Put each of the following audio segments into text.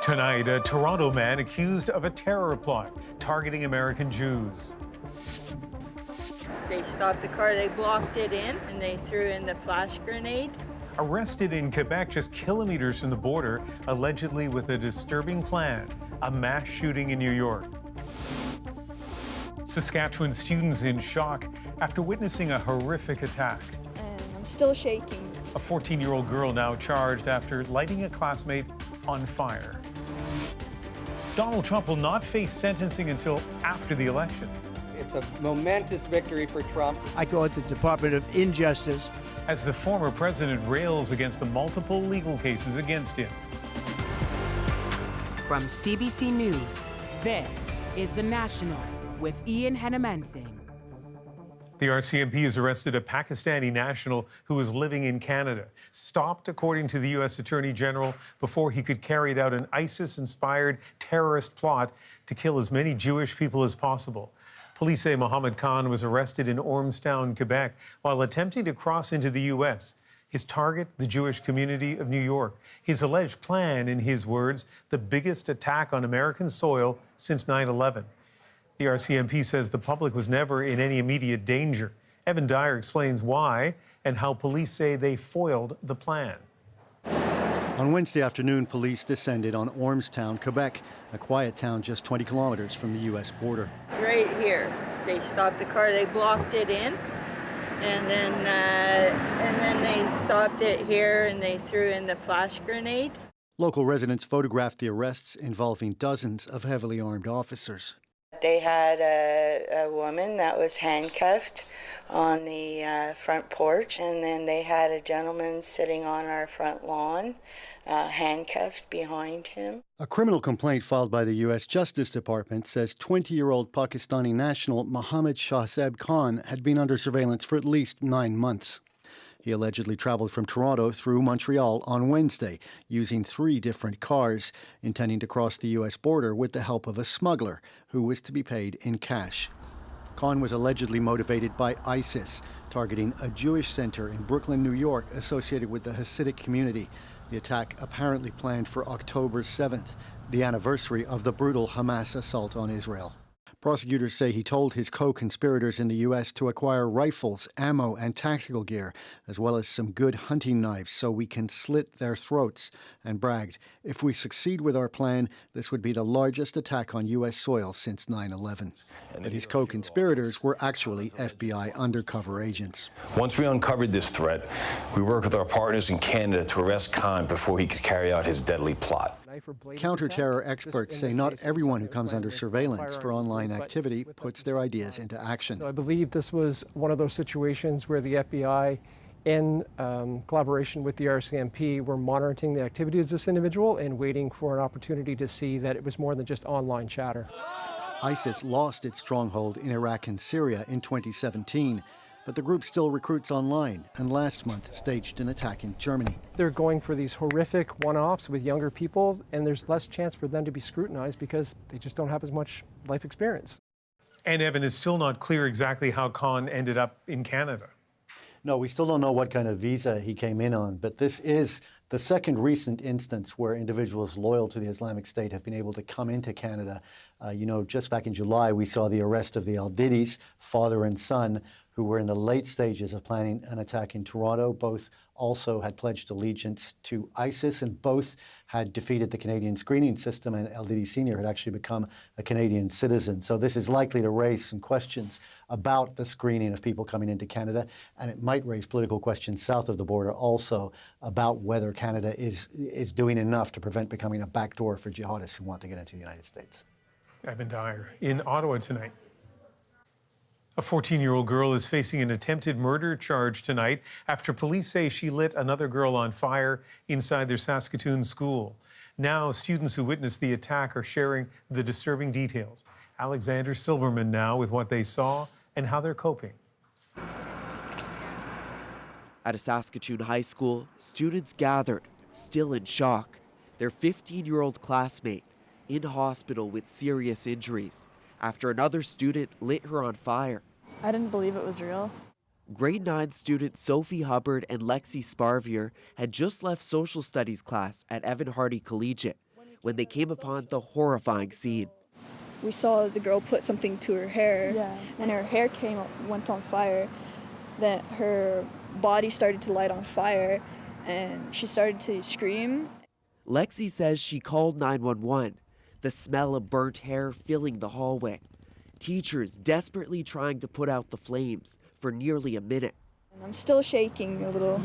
Tonight, a Toronto man accused of a terror plot targeting American Jews. They stopped the car, they blocked it in, and they threw in the flash grenade. Arrested in Quebec, just kilometers from the border, allegedly with a disturbing plan, a mass shooting in New York. Saskatchewan students in shock after witnessing a horrific attack. And I'm still shaking. A 14-year-old girl now charged after lighting a classmate on fire. Donald Trump will not face sentencing until after the election. It's a momentous victory for Trump. I call it the Department of Injustice. As the former president rails against the multiple legal cases against him. From CBC News, this is The National with Ian Hennemensing. The RCMP has arrested a Pakistani national who was living in Canada, stopped, according to the U.S. Attorney General, before he could carry out an ISIS-inspired terrorist plot to kill as many Jewish people as possible. Police say Mohammed Khan was arrested in Ormstown, Quebec, while attempting to cross into the U.S. His target, the Jewish community of New York. His alleged plan, in his words, the biggest attack on American soil since 9/11. The RCMP says the public was never in any immediate danger. Evan Dyer explains why and how police say they foiled the plan. On Wednesday afternoon, police descended on Ormstown, Quebec, a quiet town just 20 kilometers from the U.S. border. Right here, they stopped the car, they blocked it in, and then they stopped it here and they threw in the flash grenade. Local residents photographed the arrests involving dozens of heavily armed officers. They had a woman that was handcuffed on the front porch, and then they had a gentleman sitting on our front lawn, handcuffed behind him. A criminal complaint filed by the U.S. Justice Department says 20-year-old Pakistani national Mohammed Shahzeb Khan had been under surveillance for at least 9 months. He allegedly traveled from Toronto through Montreal on Wednesday, using 3 different cars, intending to cross the U.S. border with the help of a smuggler, who was to be paid in cash. Khan was allegedly motivated by ISIS, targeting a Jewish center in Brooklyn, New York, associated with the Hasidic community. The attack apparently planned for October 7th, the anniversary of the brutal Hamas assault on Israel. Prosecutors say he told his co-conspirators in the U.S. to acquire rifles, ammo, and tactical gear, as well as some good hunting knives so we can slit their throats, and bragged, "If we succeed with our plan, this would be the largest attack on U.S. soil since 9/11. But his co-conspirators were actually FBI undercover agents. Once we uncovered this threat, we worked with our partners in Canada to arrest Khan before he could carry out his deadly plot. Counter-terror experts say not everyone who comes under surveillance for online activity puts their ideas into action. So I believe this was one of those situations where the FBI, in collaboration with the RCMP, were monitoring the activities of this individual and waiting for an opportunity to see that it was more than just online chatter. ISIS lost its stronghold in Iraq and Syria in 2017. But the group still recruits online, and last month staged an attack in Germany. They're going for these horrific one-offs with younger people, and there's less chance for them to be scrutinized because they just don't have as much life experience. And Evan, it's still not clear exactly how Khan ended up in Canada. No, we still don't know what kind of visa he came in on, but this is the second recent instance where individuals loyal to the Islamic State have been able to come into Canada. Just back in July, we saw the arrest of the Al-Didis, father and son, who were in the late stages of planning an attack in Toronto. Both also had pledged allegiance to ISIS, and both had defeated the Canadian screening system, and Al-Didi Sr. had actually become a Canadian citizen. So this is likely to raise some questions about the screening of people coming into Canada, and it might raise political questions south of the border also about whether Canada is doing enough to prevent becoming a backdoor for jihadists who want to get into the United States. Evan Dyer in Ottawa tonight. A 14-year-old girl is facing an attempted murder charge tonight after police say she lit another girl on fire inside their Saskatoon school. Now, students who witnessed the attack are sharing the disturbing details. Alexander Silberman now with what they saw and how they're coping. At a Saskatoon high school, students gathered, still in shock. Their 15-year-old classmate in hospital with serious injuries after another student lit her on fire. I didn't believe it was real. Grade 9 student Sophie Hubbard and Lexi Sparvier had just left social studies class at Evan Hardy Collegiate when they came upon the horrifying scene. We saw the girl put something to her hair, and her hair went on fire. Then her body started to light on fire, and she started to scream. Lexi says she called 911, the smell of burnt hair filling the hallway. Teachers desperately trying to put out the flames for nearly a minute. I'm still shaking a little.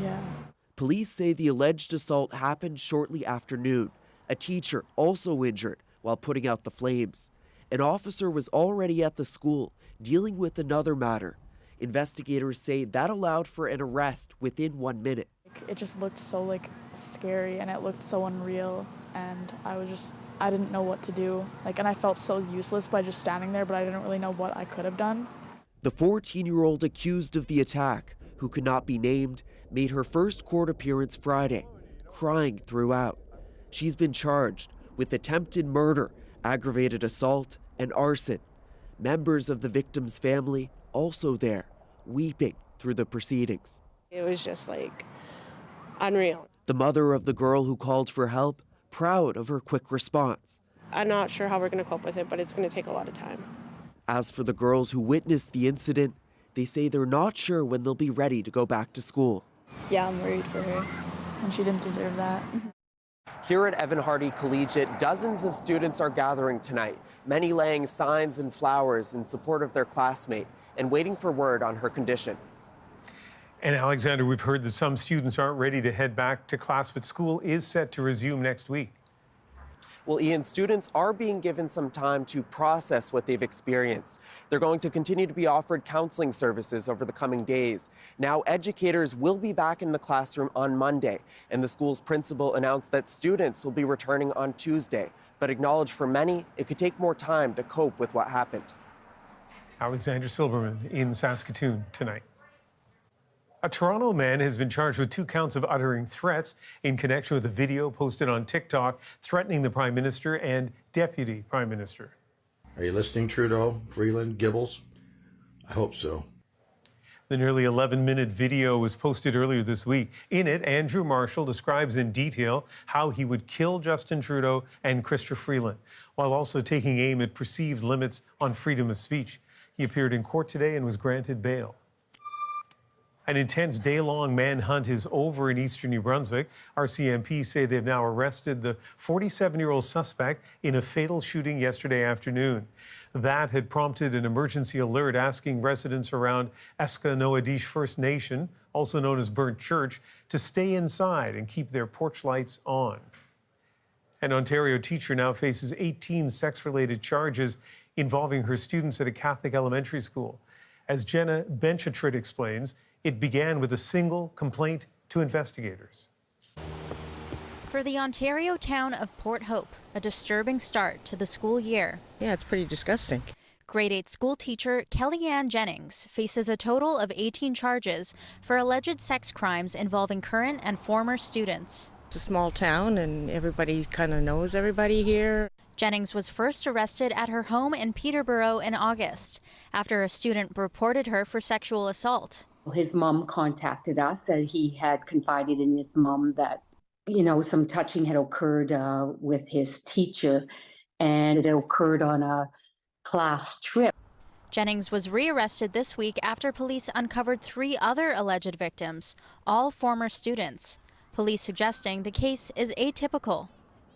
Police say the alleged assault happened shortly after noon. A teacher also injured while putting out the flames. An officer was already at the school dealing with another matter. Investigators say that allowed for an arrest within 1 minute. It just looked so scary, and it looked so unreal, and I didn't know what to do. And I felt so useless by just standing there, but I didn't really know what I could have done. The 14-year-old accused of the attack, who could not be named, made her first court appearance Friday, crying throughout. She's been charged with attempted murder, aggravated assault, and arson. Members of the victim's family also there, weeping through the proceedings. It was just unreal. The mother of the girl who called for help, proud of her quick response. I'm not sure how we're going to cope with it, but it's going to take a lot of time. As for the girls who witnessed the incident, they say they're not sure when they'll be ready to go back to school. Yeah, I'm worried for her, And she didn't deserve that. Here at Evan Hardy Collegiate, dozens of students are gathering tonight, many laying signs and flowers in support of their classmate and waiting for word on her condition. And Alexander, we've heard that some students aren't ready to head back to class, but school is set to resume next week. Well, Ian, students are being given some time to process what they've experienced. They're going to continue to be offered counseling services over the coming days. Now, educators will be back in the classroom on Monday, and the school's principal announced that students will be returning on Tuesday, but acknowledged for many it could take more time to cope with what happened. Alexander Silberman in Saskatoon tonight. A Toronto man has been charged with 2 counts of uttering threats in connection with a video posted on TikTok threatening the Prime Minister and Deputy Prime Minister. Are you listening, Trudeau, Freeland, Gibbles? I hope so. The nearly 11-minute video was posted earlier this week. In it, Andrew Marshall describes in detail how he would kill Justin Trudeau and Chrystia Freeland, while also taking aim at perceived limits on freedom of speech. He appeared in court today and was granted bail. An intense day-long manhunt is over in eastern New Brunswick. RCMP say they've now arrested the 47-year-old suspect in a fatal shooting yesterday afternoon. That had prompted an emergency alert asking residents around Escanoadish First Nation, also known as Burnt Church, to stay inside and keep their porch lights on. An Ontario teacher now faces 18 sex-related charges involving her students at a Catholic elementary school. As Jenna Benchatrit explains, it began with a single complaint to investigators. For the Ontario town of Port Hope, a disturbing start to the school year. Yeah, it's pretty disgusting. Grade 8 school teacher Kellyanne Jennings faces a total of 18 charges for alleged sex crimes involving current and former students. It's a small town and everybody kind of knows everybody here. Jennings was first arrested at her home in Peterborough in August after a student reported her for sexual assault. His mom contacted us that he had confided in his mom that, some touching had occurred with his teacher, and it occurred on a class trip. Jennings was rearrested this week after police uncovered 3 other alleged victims, all former students. Police suggesting the case is atypical.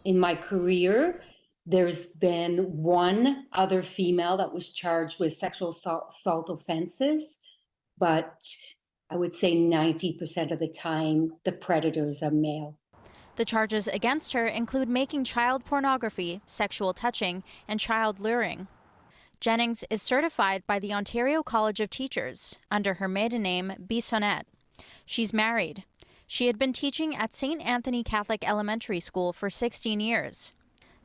In my career, there's been one other female that was charged with sexual assault offenses, but I would say 90% of the time, the predators are male. The charges against her include making child pornography, sexual touching, and child luring. Jennings is certified by the Ontario College of Teachers under her maiden name, Bissonnette. She's married. She had been teaching at St. Anthony Catholic Elementary School for 16 years.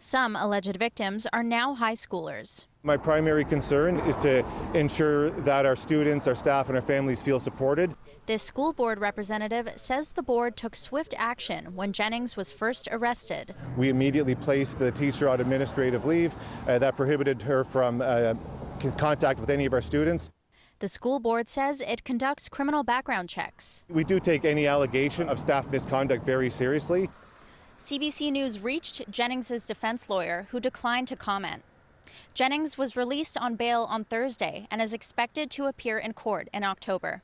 Some alleged victims are now high schoolers. My primary concern is to ensure that our students, our staff, and our families feel supported. This school board representative says the board took swift action when Jennings was first arrested. We immediately placed the teacher on administrative leave that prohibited her from contact with any of our students. The school board says it conducts criminal background checks. We do take any allegation of staff misconduct very seriously. CBC News reached Jennings' defense lawyer, who declined to comment. Jennings was released on bail on Thursday and is expected to appear in court in October.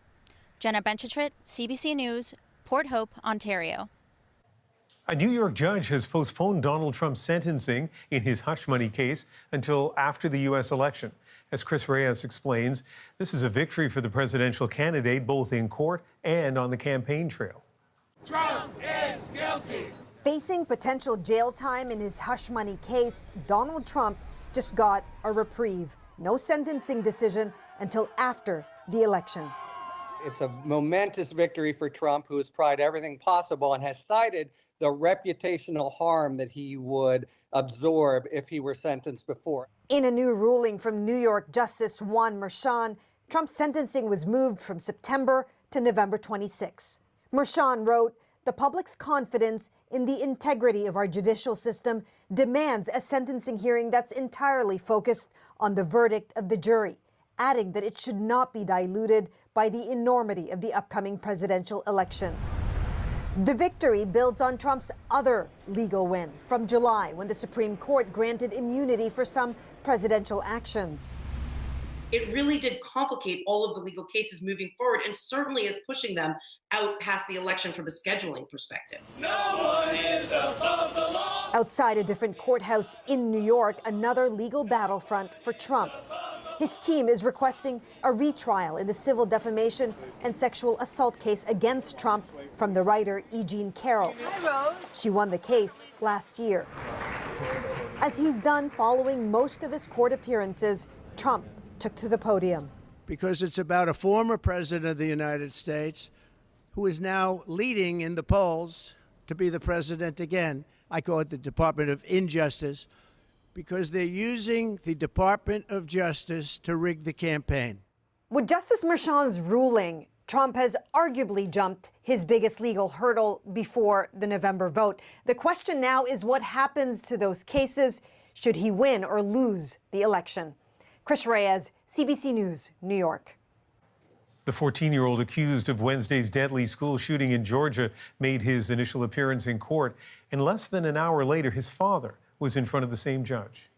Jenna Benchitrit, CBC News, Port Hope, Ontario. A New York judge has postponed Donald Trump's sentencing in his hush money case until after the U.S. election. As Chris Reyes explains, this is a victory for the presidential candidate both in court and on the campaign trail. Trump is guilty. Facing potential jail time in his hush money case, Donald Trump just got a reprieve. No sentencing decision until after the election. It's a momentous victory for Trump, who has tried everything possible and has cited the reputational harm that he would absorb if he were sentenced before. In a new ruling from New York Justice Juan Merchan, Trump's sentencing was moved from September to November 26. Merchan wrote, "The public's confidence in the integrity of our judicial system demands a sentencing hearing that's entirely focused on the verdict of the jury," adding that it should not be diluted by the enormity of the upcoming presidential election. The victory builds on Trump's other legal win from July, when the Supreme Court granted immunity for some presidential actions. It really did complicate all of the legal cases moving forward, and certainly is pushing them out past the election from a scheduling perspective. No one is above the law. Outside a different courthouse in New York, another legal battlefront for Trump. His team is requesting a retrial in the civil defamation and sexual assault case against Trump from the writer E. Jean Carroll. She won the case last year. As he's done following most of his court appearances, Trump took to the podium. Because it's about a former president of the United States who is now leading in the polls to be the president again. I call it the Department of Injustice, because they're using the Department of Justice to rig the campaign. With Justice Merchan's ruling, Trump has arguably jumped his biggest legal hurdle before the November vote. The question now is what happens to those cases should he win or lose the election. Chris Reyes, CBC News, New York. The 14-year-old accused of Wednesday's deadly school shooting in Georgia made his initial appearance in court, and less than an hour later, his father was in front of the same judge.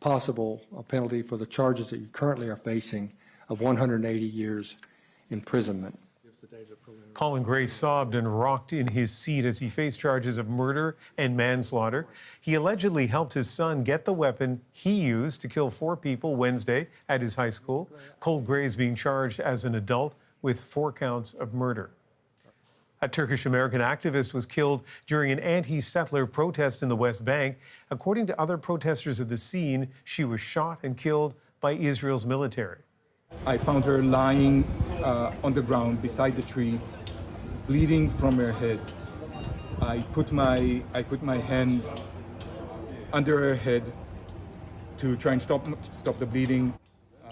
Possible penalty for the charges that you currently are facing of 180 years imprisonment. Colin Gray sobbed and rocked in his seat as he faced charges of murder and manslaughter. He allegedly helped his son get the weapon he used to kill 4 people Wednesday at his high school. Cole Gray is being charged as an adult with 4 counts of murder. A Turkish-American activist was killed during an anti-settler protest in the West Bank. According to other protesters at the scene, she was shot and killed by Israel's military. I found her lying on the ground beside the tree, bleeding from her head. I put my hand under her head to try and stop the bleeding.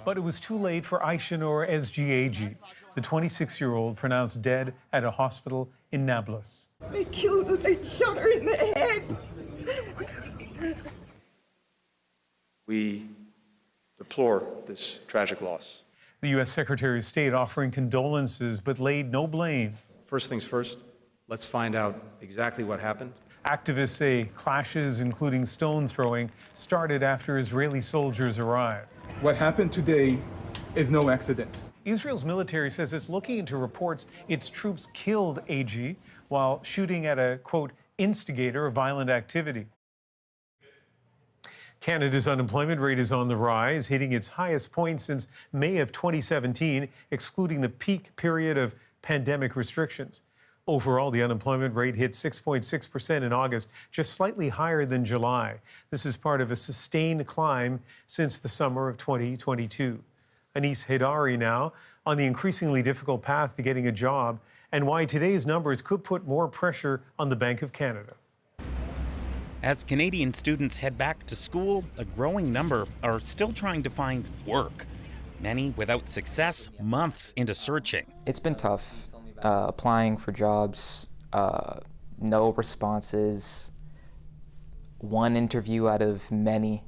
But it was too late for Aishanur Sgag, the 26-year-old pronounced dead at a hospital in Nablus. They killed her. They shot her in the head. We deplore this tragic loss. The U.S. Secretary of State offering condolences but laid no blame. First things first, let's find out exactly what happened. Activists say clashes, including stone throwing, started after Israeli soldiers arrived. What happened today is no accident. Israel's military says it's looking into reports its troops killed AG while shooting at a, quote, instigator of violent activity. Canada's unemployment rate is on the rise, hitting its highest point since May of 2017, excluding the peak period of pandemic restrictions. Overall, the unemployment rate hit 6.6% in August, just slightly higher than July. This is part of a sustained climb since the summer of 2022. Anis Haidari now on the increasingly difficult path to getting a job and why today's numbers could put more pressure on the Bank of Canada. As Canadian students head back to school, a growing number are still trying to find work. Many without success, months into searching. It's been tough applying for jobs, no responses, one interview out of many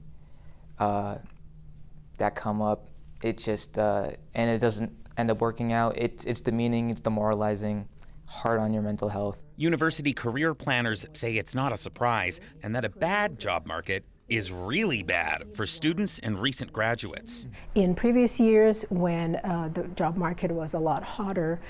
that come up. It just, and it doesn't end up working out. It's demeaning, it's demoralizing, hard on your mental health. University career planners say it's not a surprise and that a bad job market is really bad for students and recent graduates. In previous years, when the job market was a lot hotter,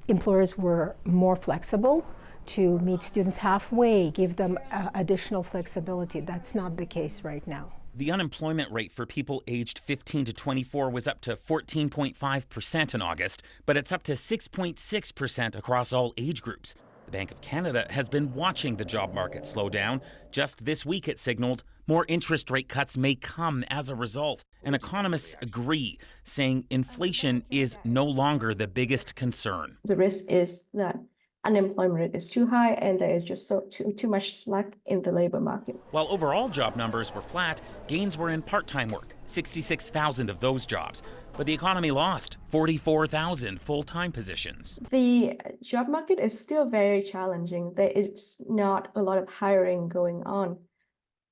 employers were more flexible to meet students halfway, give them additional flexibility. That's not the case right now. The unemployment rate for people aged 15 to 24 was up to 14.5% in August, but it's up to 6.6% across all age groups. The Bank of Canada has been watching the job market slow down. Just this week, it signaled more interest rate cuts may come as a result. And economists agree, saying inflation is no longer the biggest concern. The risk is that unemployment rate is too high and there is just too much slack in the labor market. While overall job numbers were flat, gains were in part-time work, 66,000 of those jobs. But the economy lost 44,000 full-time positions. The job market is still very challenging. There is not a lot of hiring going on.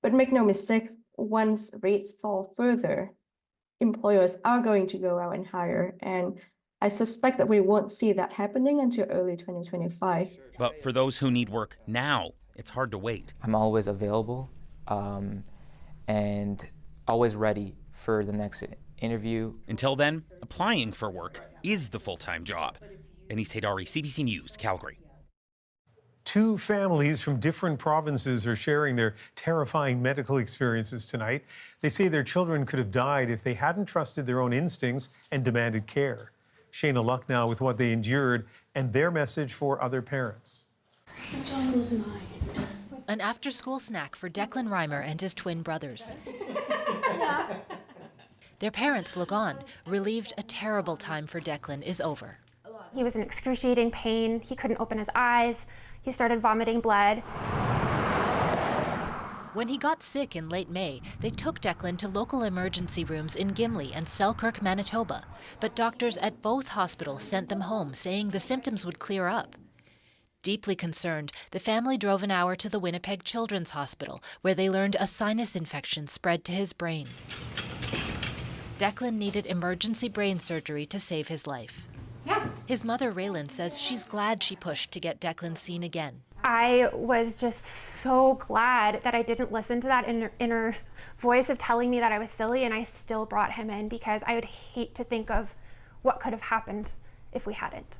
But make no mistakes, once rates fall further, employers are going to go out and hire. And I suspect that we won't see that happening until early 2025. But for those who need work now, it's hard to wait. I'm always available and always ready for the next interview. Until then, applying for work is the full-time job. Anis Haidari, CBC News, Calgary. Two families from different provinces are sharing their terrifying medical experiences tonight. They say their children could have died if they hadn't trusted their own instincts and demanded care. Shayna Luck now with what they endured and their message for other parents. The dog was mine. An after-school snack for Declan Reimer and his twin brothers. Their parents look on, relieved a terrible time for Declan is over. He was in excruciating pain. He couldn't open his eyes. He started vomiting blood. When he got sick in late May, they took Declan to local emergency rooms in Gimli and Selkirk, Manitoba. But doctors at both hospitals sent them home, saying the symptoms would clear up. Deeply concerned, the family drove an hour to the Winnipeg Children's Hospital, where they learned a sinus infection spread to his brain. Declan needed emergency brain surgery to save his life. His mother, Raylan, says she's glad she pushed to get Declan seen again. I was just so glad that I didn't listen to that inner voice of telling me that I was silly, and I still brought him in because I would hate to think of what could have happened if we hadn't.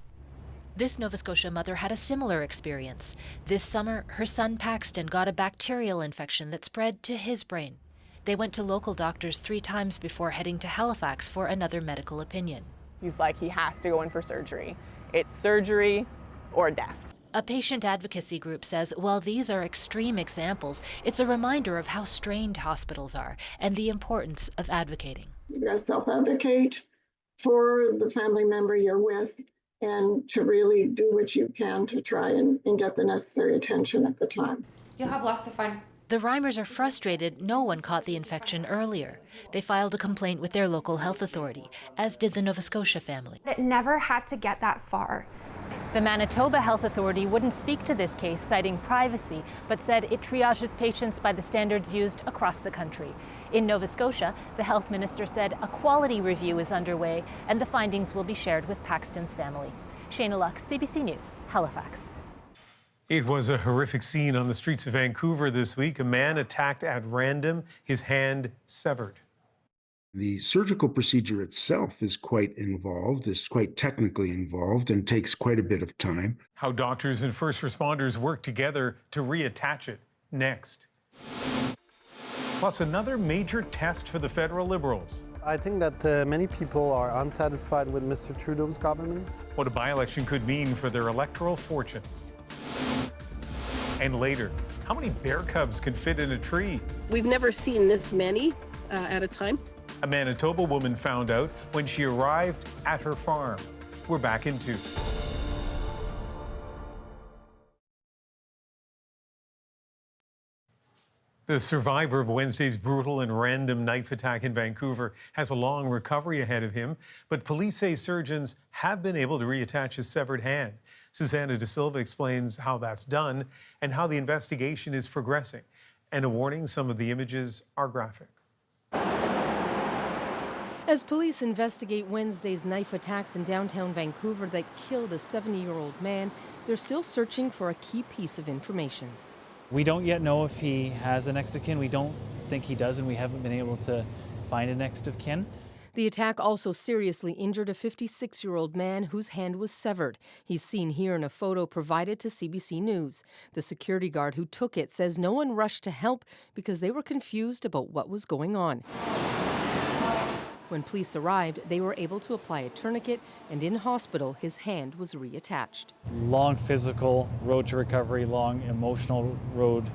This Nova Scotia mother had a similar experience. This summer, her son Paxton got a bacterial infection that spread to his brain. They went to local doctors 3 times before heading to Halifax for another medical opinion. He's like, he has to go in for surgery. It's surgery or death. A patient advocacy group says while these are extreme examples, it's a reminder of how strained hospitals are and the importance of advocating. You gotta self-advocate for the family member you're with and to really do what you can to try and get the necessary attention at the time. You'll have lots of fun. The Reimers are frustrated no one caught the infection earlier. They filed a complaint with their local health authority, as did the Nova Scotia family. It never had to get that far. The Manitoba Health Authority wouldn't speak to this case, citing privacy, but said it triages patients by the standards used across the country. In Nova Scotia, the health minister said a quality review is underway and the findings will be shared with Paxton's family. Shayna Luck, CBC News, Halifax. It was a horrific scene on the streets of Vancouver this week. A man attacked at random, his hand severed. The surgical procedure itself is quite involved, is quite technically involved, and takes quite a bit of time. How doctors and first responders work together to reattach it next. Plus, another major test for the federal Liberals. I think that many people are unsatisfied with Mr. Trudeau's government. What a by-election could mean for their electoral fortunes. And later, how many bear cubs can fit in a tree? We've never seen this many at a time. A Manitoba woman found out when she arrived at her farm. We're back in 2. The survivor of Wednesday's brutal and random knife attack in Vancouver has a long recovery ahead of him, but police say surgeons have been able to reattach his severed hand. Susanna De Silva explains how that's done and how the investigation is progressing. And a warning, some of the images are graphic. As police investigate Wednesday's knife attacks in downtown Vancouver that killed a 70-year-old man, they're still searching for a key piece of information. We don't yet know if he has a next of kin. We don't think he does, and we haven't been able to find a next of kin. The attack also seriously injured a 56-year-old man whose hand was severed. He's seen here in a photo provided to CBC News. The security guard who took it says no one rushed to help because they were confused about what was going on. When police arrived, they were able to apply a tourniquet, and in hospital, his hand was reattached. Long physical road to recovery, long emotional road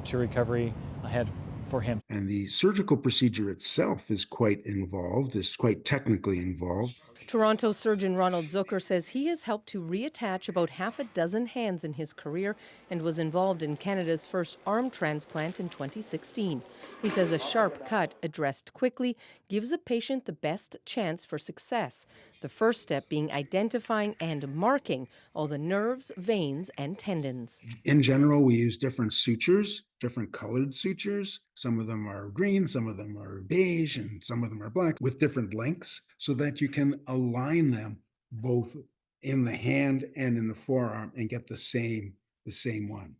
to recovery ahead for him. And the surgical procedure itself is quite involved, is quite technically involved. Toronto surgeon Ronald Zucker says he has helped to reattach about half a dozen hands in his career and was involved in Canada's first arm transplant in 2016. He says a sharp cut addressed quickly gives a patient the best chance for success. The first step being identifying and marking all the nerves, veins, and tendons. In general, we use different sutures, different colored sutures. Some of them are green, some of them are beige, and some of them are black with different lengths so that you can align them both in the hand and in the forearm and get the same one.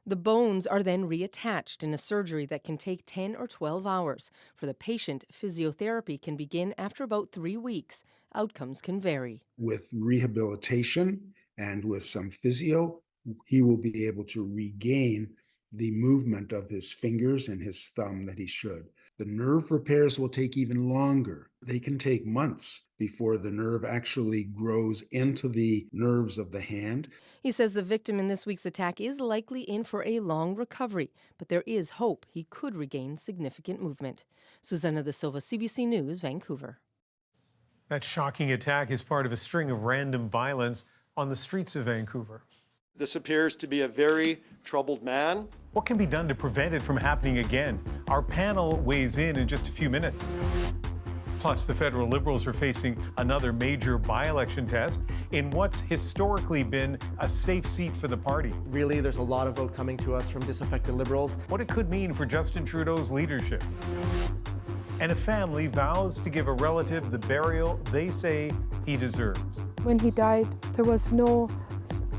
The bones are then reattached in a surgery that can take 10 or 12 hours. For the patient, physiotherapy can begin after about 3 weeks. Outcomes can vary. With rehabilitation and with some physio, he will be able to regain the movement of his fingers and his thumb that he should. The nerve repairs will take even longer. They can take months before the nerve actually grows into the nerves of the hand. He says the victim in this week's attack is likely in for a long recovery, but there is hope he could regain significant movement. Susanna De Silva, CBC News, Vancouver. That shocking attack is part of a string of random violence on the streets of Vancouver. This appears to be a very troubled man. What can be done to prevent it from happening again? Our panel weighs in just a few minutes. Plus, the federal Liberals are facing another major by-election test in what's historically been a safe seat for the party. Really, there's a lot of vote coming to us from disaffected Liberals. What it could mean for Justin Trudeau's leadership. And a family vows to give a relative the burial they say he deserves. When he died, there was no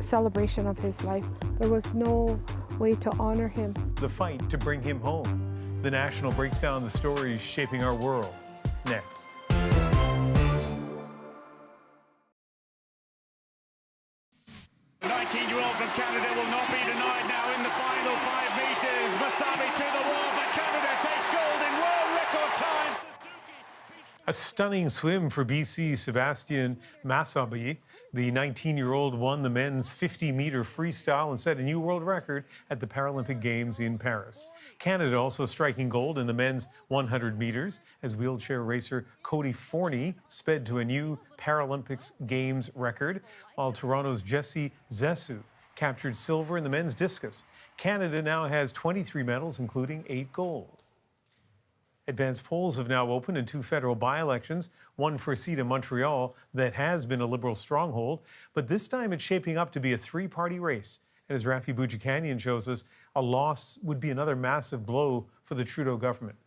celebration of his life. There was no way to honor him. The fight to bring him home. The National breaks down the stories shaping our world. Next. The 19-year-old from Canada will not be denied now in the final 5 meters. Massabie to the wall, but Canada takes gold in world record time. A stunning swim for BC's Sebastian Massabie. The 19-year-old won the men's 50-meter freestyle and set a new world record at the Paralympic Games in Paris. Canada also striking gold in the men's 100 meters as wheelchair racer Cody Forney sped to a new Paralympics Games record, while Toronto's Jesse Zesu captured silver in the men's discus. Canada now has 23 medals, including 8 gold. Advanced polls have now opened in 2 federal by-elections, one for a seat in Montreal that has been a Liberal stronghold, but this time it's shaping up to be a 3-party race. And as Rafi Boudjikanian shows us, a loss would be another massive blow for the Trudeau government.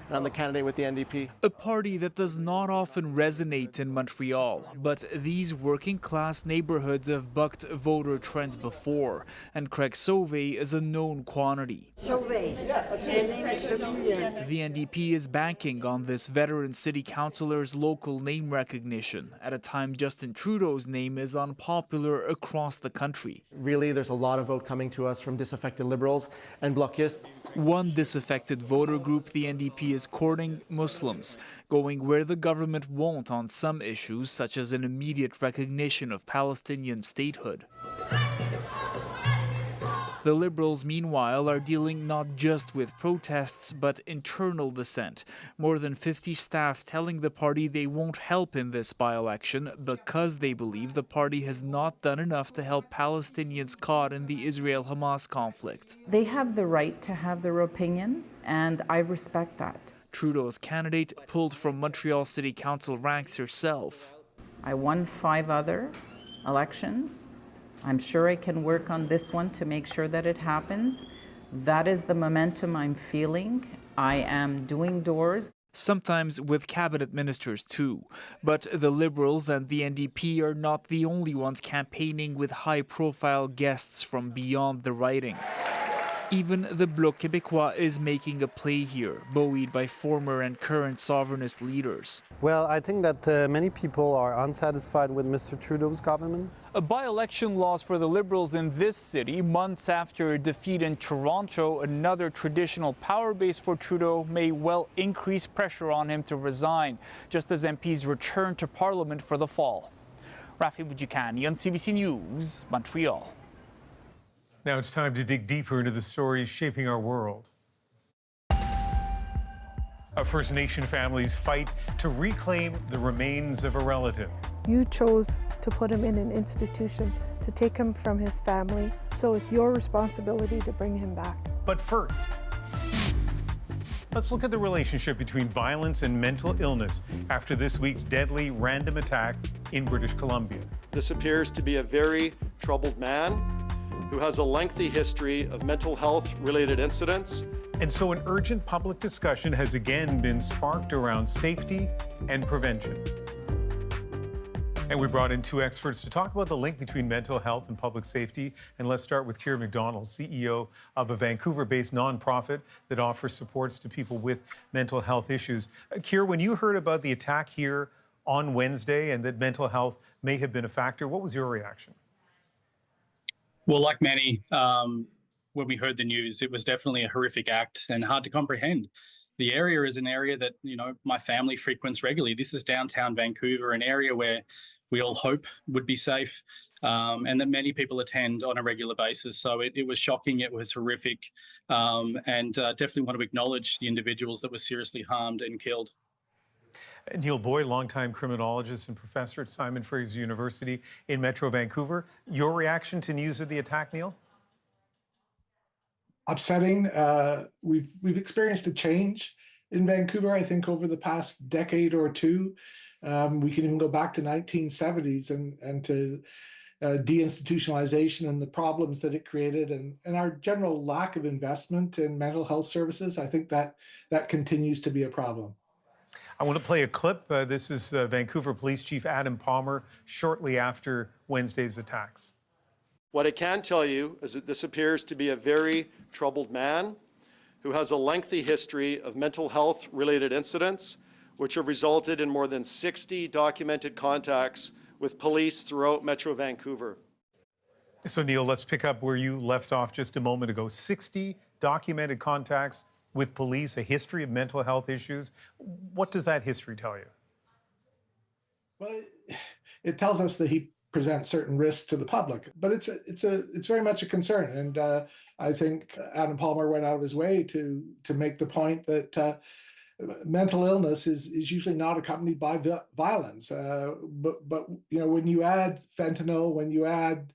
And I'm the candidate with the NDP. A party that does not often resonate in Montreal, but these working-class neighborhoods have bucked voter trends before, and Craig Sauvé is a known quantity. Sauvé. My name is familiar. The NDP is banking on this veteran city councillor's local name recognition at a time Justin Trudeau's name is unpopular across the country. Really, there's a lot of vote coming to us from disaffected Liberals and Blocists. One disaffected voter group the NDP is courting: Muslims, going where the government won't on some issues, such as an immediate recognition of Palestinian statehood. The Liberals, meanwhile, are dealing not just with protests, but internal dissent. More than 50 staff telling the party they won't help in this by-election because they believe the party has not done enough to help Palestinians caught in the Israel-Hamas conflict. They have the right to have their opinion, and I respect that. Trudeau's candidate pulled from Montreal City Council ranks herself. I won 5 other elections. I'm sure I can work on this one to make sure that it happens. That is the momentum I'm feeling. I am doing doors. sometimes with cabinet ministers too. But the Liberals and the NDP are not the only ones campaigning with high-profile guests from beyond the riding. Even the Bloc Québécois is making a play here, buoyed by former and current sovereignist leaders. Well, I think that many people are unsatisfied with Mr. Trudeau's government. A by-election loss for the Liberals in this city, months after a defeat in Toronto, another traditional power base for Trudeau, may well increase pressure on him to resign, just as MPs return to Parliament for the fall. Rafi Boudjikani on CBC News, Montreal. Now it's time to dig deeper into the stories shaping our world. First Nation families fight to reclaim the remains of a relative. You chose to put him in an institution, to take him from his family, so it's your responsibility to bring him back. But first, let's look at the relationship between violence and mental illness after this week's deadly random attack in British Columbia. This appears to be a very troubled man who has a lengthy history of mental health-related incidents. And so an urgent public discussion has again been sparked around safety and prevention. And we brought in two experts to talk about the link between mental health and public safety. And let's start with Keir McDonald, CEO of a Vancouver-based nonprofit that offers supports to people with mental health issues. Keir, when you heard about the attack here on Wednesday and that mental health may have been a factor, what was your reaction? Well, like many, when we heard the news, it was definitely a horrific act and hard to comprehend. The area is an area that, my family frequents regularly. This is downtown Vancouver, an area where we all hope would be safe and that many people attend on a regular basis. So it was shocking, it was horrific, and definitely want to acknowledge the individuals that were seriously harmed and killed. Neil Boyd, longtime criminologist and professor at Simon Fraser University in Metro Vancouver. Your reaction to news of the attack, Neil? Upsetting. We've experienced a change in Vancouver, I think, over the past decade or two. We can even go back to 1970s and to deinstitutionalization and the problems that it created and our general lack of investment in mental health services. I think that continues to be a problem. I want to play a clip. This is Vancouver Police Chief Adam Palmer shortly after Wednesday's attacks. What I can tell you is that this appears to be a very troubled man who has a lengthy history of mental health-related incidents, which have resulted in more than 60 documented contacts with police throughout Metro Vancouver. So, Neil, let's pick up where you left off just a moment ago. 60 documented contacts with police, a history of mental health issues. What does that history tell you? Well, it tells us that he presents certain risks to the public, but it's very much a concern. And I think Adam Palmer went out of his way to make the point that mental illness is usually not accompanied by violence. But when you add fentanyl, when you add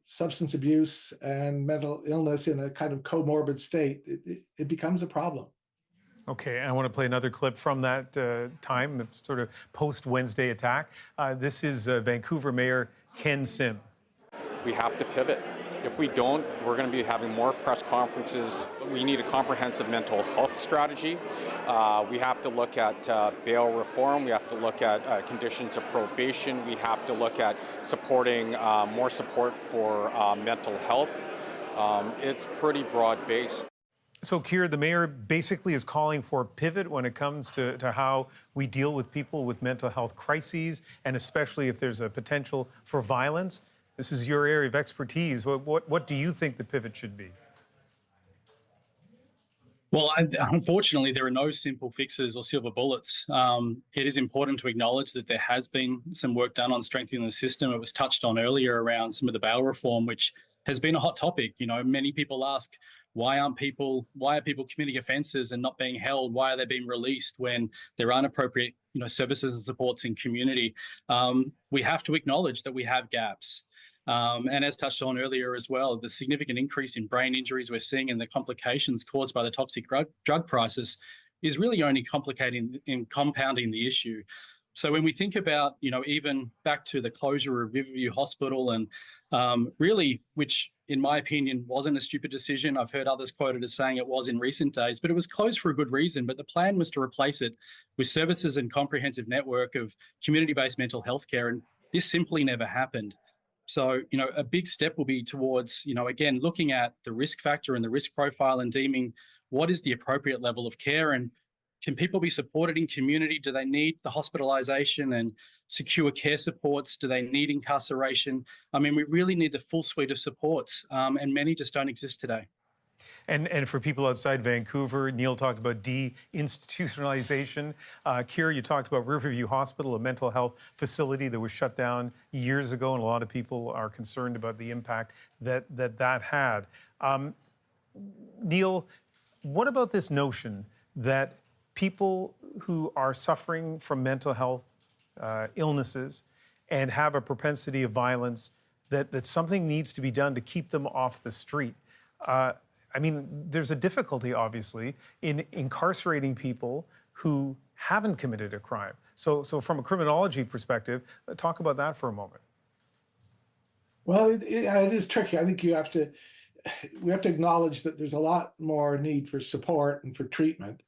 substance abuse and mental illness in a kind of comorbid state, it becomes a problem. Okay, I want to play another clip from that time, the sort of post-Wednesday attack. This is Vancouver Mayor Ken Sim. We have to pivot. If we don't, we're going to be having more press conferences. We need a comprehensive mental health strategy. We have to look at bail reform. We have to look at conditions of probation. We have to look at supporting more support for mental health. It's pretty broad-based. So, Keir, the mayor basically is calling for a pivot when it comes to how we deal with people with mental health crises, and especially if there's a potential for violence. This is your area of expertise. What do you think the pivot should be? Well, unfortunately, there are no simple fixes or silver bullets. It is important to acknowledge that there has been some work done on strengthening the system. It was touched on earlier around some of the bail reform, which has been a hot topic. Many people ask, why are people committing offences and not being held? Why are they being released when there aren't appropriate, services and supports in community? We have to acknowledge that we have gaps. And as touched on earlier as well, the significant increase in brain injuries we're seeing and the complications caused by the toxic drug crisis is really only complicating and compounding the issue. So when we think about, even back to the closure of Riverview Hospital and really, which in my opinion wasn't a stupid decision. I've heard others quoted as saying it was in recent days, but it was closed for a good reason. But the plan was to replace it with services and comprehensive network of community-based mental health care, and this simply never happened. So, a big step will be towards, again, looking at the risk factor and the risk profile and deeming what is the appropriate level of care, and can people be supported in community? Do they need the hospitalisation and secure care supports? Do they need incarceration? I mean, we really need the full suite of supports, and many just don't exist today. And for people outside Vancouver, Neil talked about deinstitutionalization. Keir, you talked about Riverview Hospital, a mental health facility that was shut down years ago, and a lot of people are concerned about the impact that had. Neil, what about this notion that people who are suffering from mental health illnesses and have a propensity of violence, that something needs to be done to keep them off the street? I mean, there's a difficulty, obviously, in incarcerating people who haven't committed a crime. So from a criminology perspective, talk about that for a moment. Well, it is tricky. I think we have to acknowledge that there's a lot more need for support and for treatment.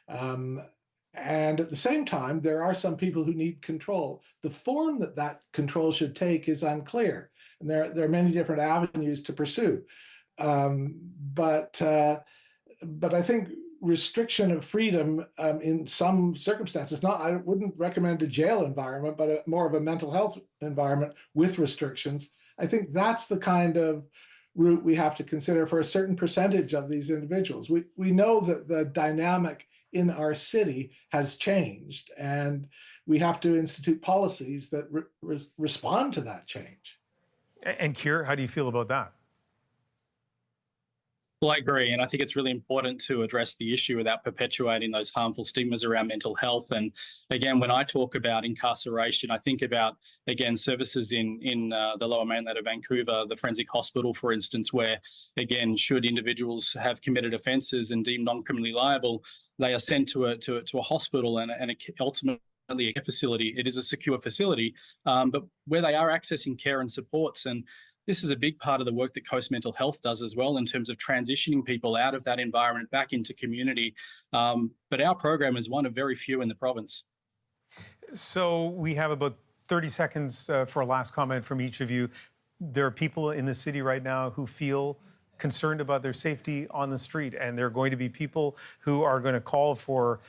And at the same time, there are some people who need control. The form that control should take is unclear. And there are many different avenues to pursue. But I think restriction of freedom in some circumstances, I wouldn't recommend a jail environment, but more of a mental health environment with restrictions. I think that's the kind of route we have to consider for a certain percentage of these individuals. We know that the dynamic in our city has changed, and we have to institute policies that respond to that change. And Keir, how do you feel about that? Well, I agree. And I think it's really important to address the issue without perpetuating those harmful stigmas around mental health. And again, when I talk about incarceration, I think about, again, services in the lower mainland of Vancouver, the forensic hospital, for instance, where, again, should individuals have committed offences and deemed non-criminally liable, they are sent to a hospital and ultimately a care facility. It is a secure facility, but where they are accessing care and supports. And this is a big part of the work that Coast Mental Health does as well, in terms of transitioning people out of that environment back into community. But our program is one of very few in the province. So we have about 30 seconds for a last comment from each of you. There are people in the city right now who feel concerned about their safety on the street, and there are going to be people who are going to call for,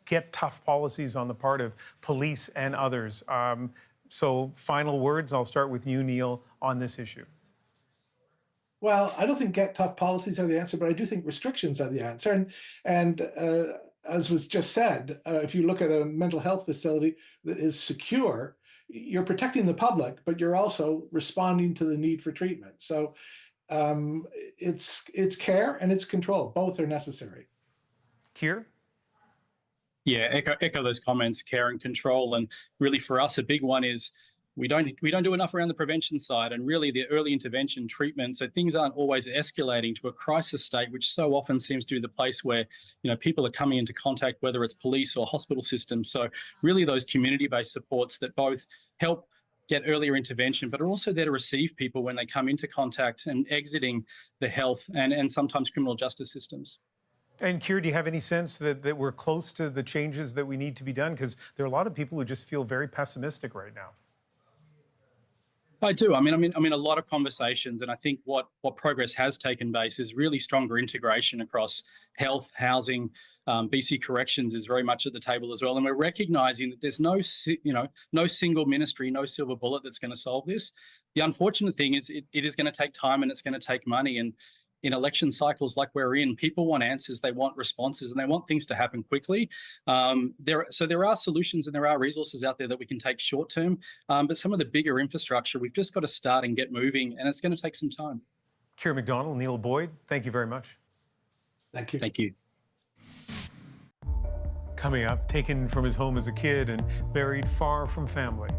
get tough policies on the part of police and others. So final words, I'll start with you, Neil, on this issue. Well, I don't think get tough policies are the answer, but I do think restrictions are the answer. And as was just said, if you look at a mental health facility that is secure, you're protecting the public, but you're also responding to the need for treatment. So it's care and it's control. Both are necessary. Keir? Yeah, echo those comments, care and control. And really for us, a big one is we don't do enough around the prevention side, and really the early intervention treatment. So things aren't always escalating to a crisis state, which so often seems to be the place where, people are coming into contact, whether it's police or hospital systems. So really those community-based supports that both help get earlier intervention, but are also there to receive people when they come into contact and exiting the health and sometimes criminal justice systems. And Keir, do you have any sense that we're close to the changes that we need to be done? Because there are a lot of people who just feel very pessimistic right now. I do. I mean, a lot of conversations, and I think what progress has taken place is really stronger integration across health, housing. BC Corrections is very much at the table as well, and we're recognising that there's no single ministry, no silver bullet that's going to solve this. The unfortunate thing is it is going to take time and it's going to take money. And in election cycles like we're in, people want answers, they want responses, and they want things to happen quickly. So there are solutions and there are resources out there that we can take short term, but some of the bigger infrastructure, we've just got to start and get moving, and it's going to take some time. Keir McDonald, Neil Boyd, thank you very much. Thank you. Thank you. Coming up, taken from his home as a kid and buried far from family.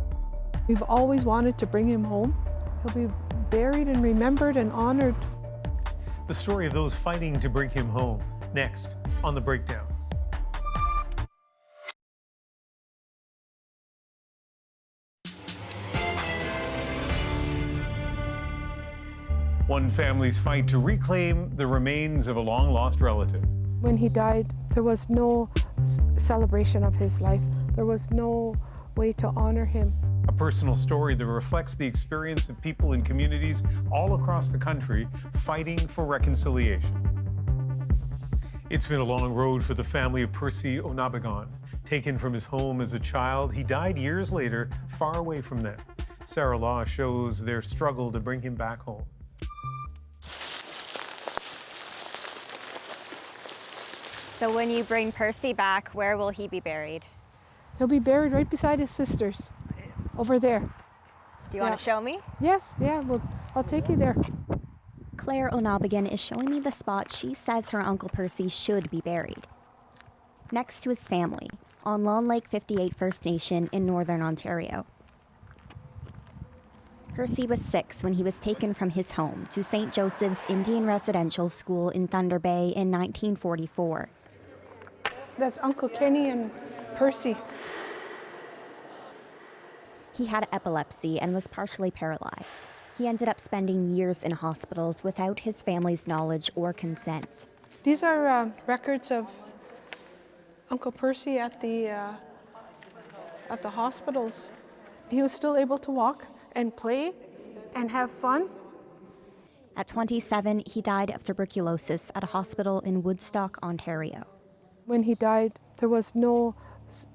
We've always wanted to bring him home. He'll be buried and remembered and honored. The story of those fighting to bring him home, next on The Breakdown. One family's fight to reclaim the remains of a long-lost relative. When he died, there was no celebration of his life. There was no way to honor him. A personal story that reflects the experience of people in communities all across the country fighting for reconciliation. It's been a long road for the family of Percy Onabagan. Taken from his home as a child, he died years later, far away from them. Sarah Law shows their struggle to bring him back home. So when you bring Percy back, where will he be buried? He'll be buried right beside his sisters, over there. Do you want to show me? Yes, yeah, I'll take you there. Claire Onabagan is showing me the spot she says her Uncle Percy should be buried. Next to his family, on Long Lake 58 First Nation in Northern Ontario. Percy was 6 when he was taken from his home to St. Joseph's Indian Residential School in Thunder Bay in 1944. That's Uncle Kenny and Percy. He had epilepsy and was partially paralyzed. He ended up spending years in hospitals without his family's knowledge or consent. These are records of Uncle Percy at the hospitals. He was still able to walk and play and have fun. At 27, he died of tuberculosis at a hospital in Woodstock, Ontario. When he died, there was no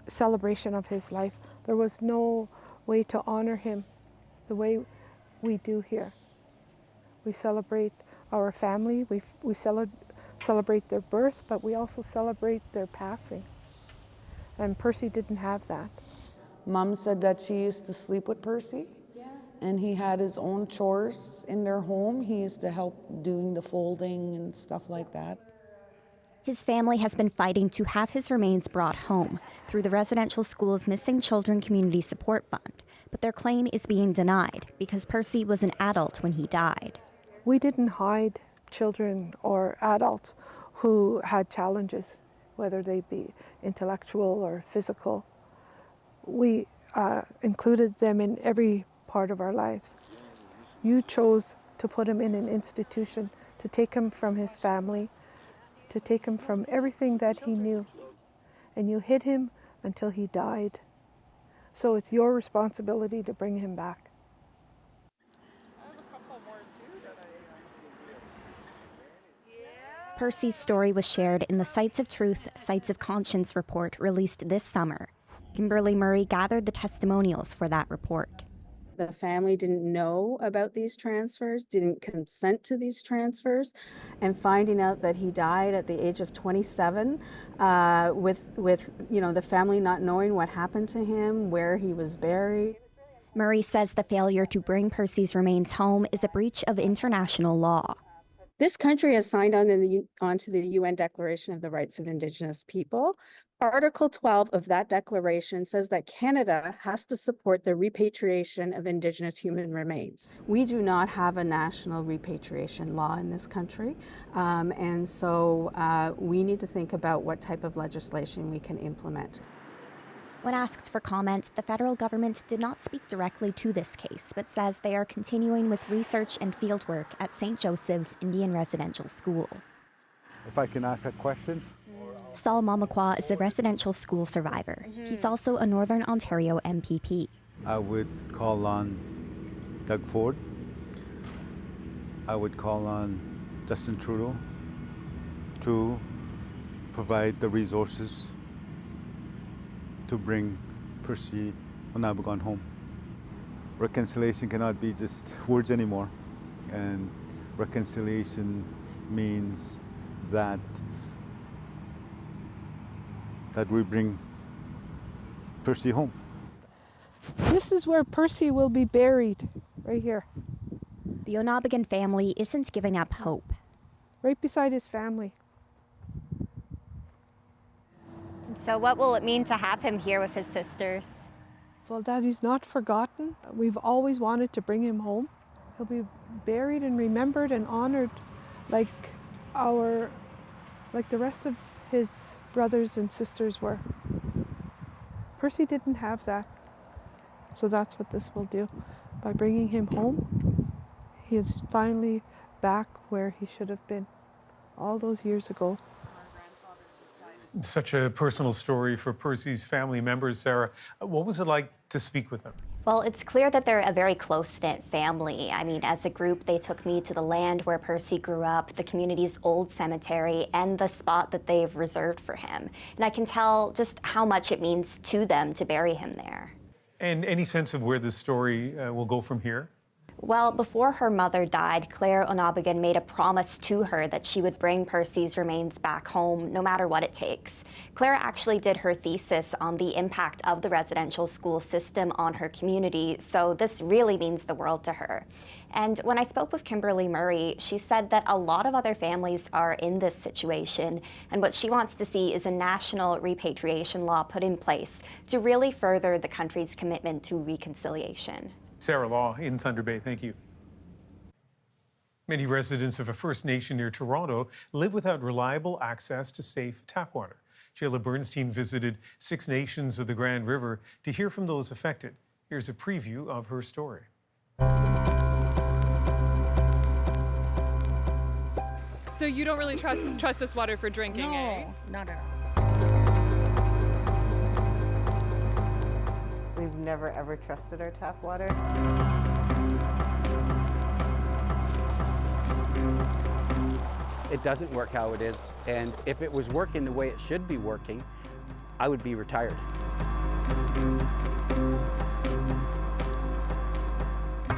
celebration of his life. There was no way to honor him the way we do here. We celebrate our family, we celebrate their birth, but we also celebrate their passing. And Percy didn't have that. Mom said that she used to sleep with Percy, and he had his own chores in their home. He used to help doing the folding and stuff like that. His family has been fighting to have his remains brought home through the residential school's Missing Children Community Support Fund, but their claim is being denied because Percy was an adult when he died. We didn't hide children or adults who had challenges, whether they be intellectual or physical. We included them in every part of our lives. You chose to put him in an institution, to take him from his family, to take him from everything that he knew. And you hid him until he died. So it's your responsibility to bring him back. Percy's story was shared in the Sites of Truth, Sites of Conscience report released this summer. Kimberly Murray gathered the testimonials for that report. The family didn't know about these transfers, didn't consent to these transfers, and finding out that he died at the age of 27, with the family not knowing what happened to him, where he was buried. Murray says the failure to bring Percy's remains home is a breach of international law. This country has signed onto the UN Declaration of the Rights of Indigenous People. Article 12 of that declaration says that Canada has to support the repatriation of Indigenous human remains. We do not have a national repatriation law in this country, and so we need to think about what type of legislation we can implement. When asked for comment, the federal government did not speak directly to this case, but says they are continuing with research and fieldwork at St. Joseph's Indian Residential School. If I can ask a question? Saul Mamakwa is a residential school survivor. He's also a Northern Ontario MPP. I would call on Doug Ford. I would call on Justin Trudeau to provide the resources to bring Percy Onabagan home. Reconciliation cannot be just words anymore, and reconciliation means that we bring Percy home. This is where Percy will be buried, right here. The Onabagan family isn't giving up hope. Right beside his family. So what will it mean to have him here with his sisters? Well, that he's not forgotten. We've always wanted to bring him home. He'll be buried and remembered and honored like the rest of his brothers and sisters were. Percy didn't have that. So that's what this will do. By bringing him home, he has finally back where he should have been all those years ago. Such a personal story for Percy's family members, Sarah. What was it like to speak with them? Well, it's clear that they're a very close-knit family. I mean, as a group, they took me to the land where Percy grew up, the community's old cemetery, and the spot that they've reserved for him. And I can tell just how much it means to them to bury him there. And any sense of where this story will go from here? Well, before her mother died, Claire O'Nobigan made a promise to her that she would bring Percy's remains back home, no matter what it takes. Claire actually did her thesis on the impact of the residential school system on her community, so this really means the world to her. And when I spoke with Kimberly Murray, she said that a lot of other families are in this situation, and what she wants to see is a national repatriation law put in place to really further the country's commitment to reconciliation. Sarah Law in Thunder Bay, thank you. Many residents of a First Nation near Toronto live without reliable access to safe tap water. Jayla Bernstein visited 6 nations of the Grand River to hear from those affected. Here's a preview of her story. So you don't really trust this water for drinking, eh? No, not at all. We've never ever trusted our tap water. It doesn't work how it is, and if it was working the way it should be working, I would be retired.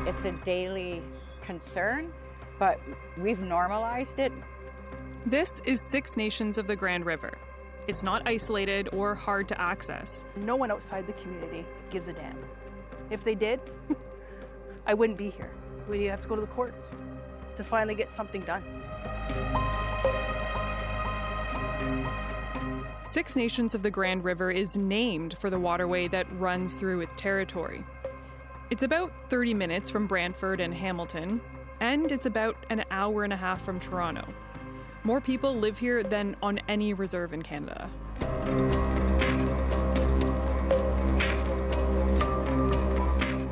It's a daily concern, but we've normalized it. This is 6 nations of the Grand River. It's not isolated or hard to access. No one outside the community gives a damn. If they did, I wouldn't be here. We'd have to go to the courts to finally get something done. 6 Nations of the Grand River is named for the waterway that runs through its territory. It's about 30 minutes from Brantford and Hamilton, and it's about an hour and a half from Toronto. More people live here than on any reserve in Canada.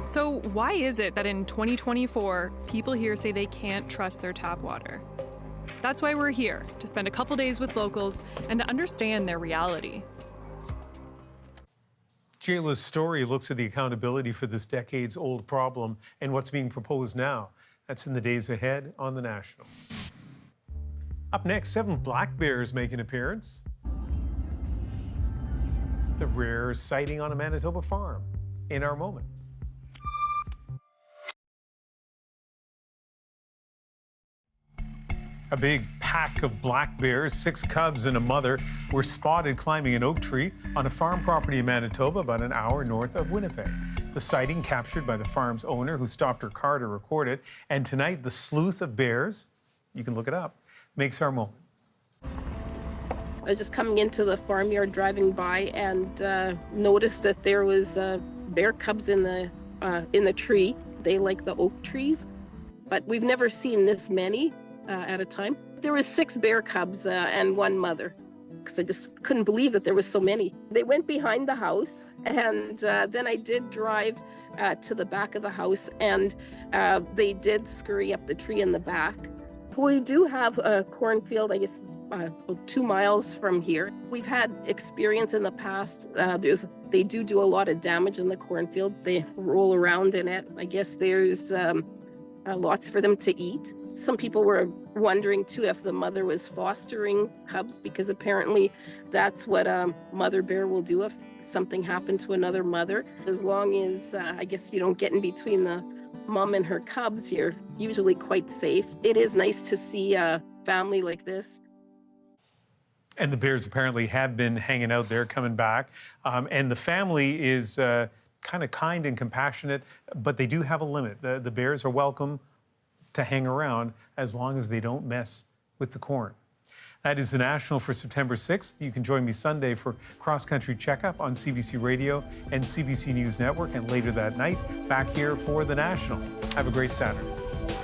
So why is it that in 2024, people here say they can't trust their tap water? That's why we're here, to spend a couple days with locals and to understand their reality. Jayla's story looks at the accountability for this decades-old problem and what's being proposed now. That's in the days ahead on The National. Up next, 7 black bears make an appearance. The rare sighting on a Manitoba farm in our moment. A big pack of black bears, 6 cubs and a mother, were spotted climbing an oak tree on a farm property in Manitoba about an hour north of Winnipeg. The sighting captured by the farm's owner, who stopped her car to record it. And tonight, the sleuth of bears, you can look it up, makes our moment. I was just coming into the farmyard, driving by, and noticed that there was bear cubs in the tree. They like the oak trees, but we've never seen this many at a time. There was 6 bear cubs and 1 mother, because I just couldn't believe that there was so many. They went behind the house, and then I did drive to the back of the house, and they did scurry up the tree in the back. We do have a cornfield, I guess, 2 miles from here. We've had experience in the past. They do a lot of damage in the cornfield. They roll around in it. I guess there's lots for them to eat. Some people were wondering too if the mother was fostering cubs, because apparently that's what a mother bear will do if something happened to another mother. As long as I guess you don't get in between the mom and her cubs, you're usually quite safe. It is nice to see a family like this. And the bears apparently have been hanging out there, coming back. And the family is kind of kind and compassionate, but they do have a limit. The bears are welcome to hang around as long as they don't mess with the corn. That is The National for September 6th. You can join me Sunday for Cross Country Checkup on CBC Radio and CBC News Network, and later that night, back here for The National. Have a great Saturday.